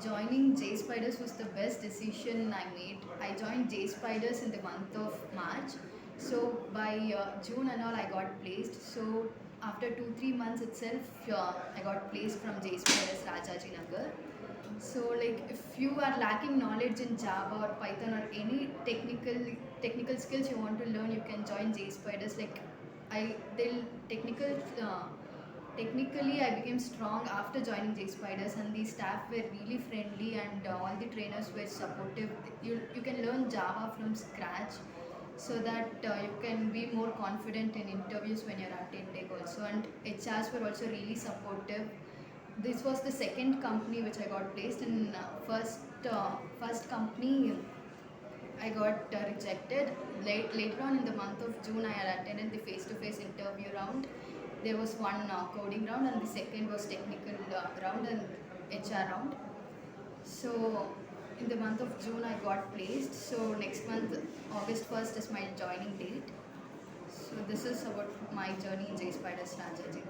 Joining Jspiders was the best decision I made. I joined Jspiders in the month of March. So by June and all, I got placed. So after 2-3 months itself, I got placed from Jspiders Rajajinagar. So like if you are lacking knowledge in Java or Python or any technical skills you want to learn, you can join Jspiders. Like they'll technically I became strong after joining Jspiders, and the staff were really friendly, and all the trainers were supportive. You can learn Java from scratch, so that you can be more confident in interviews when you're at intake also, and HRs were also really supportive. This was the second company which I got placed in. First company I got rejected. Later on in the month of June, I had attended the face-to-face interview round. There was one coding round, and the second was technical round and HR round. So in the month of June, I got placed. So next month, August 1st is my joining date. So this is about my journey in Jspiders strategy.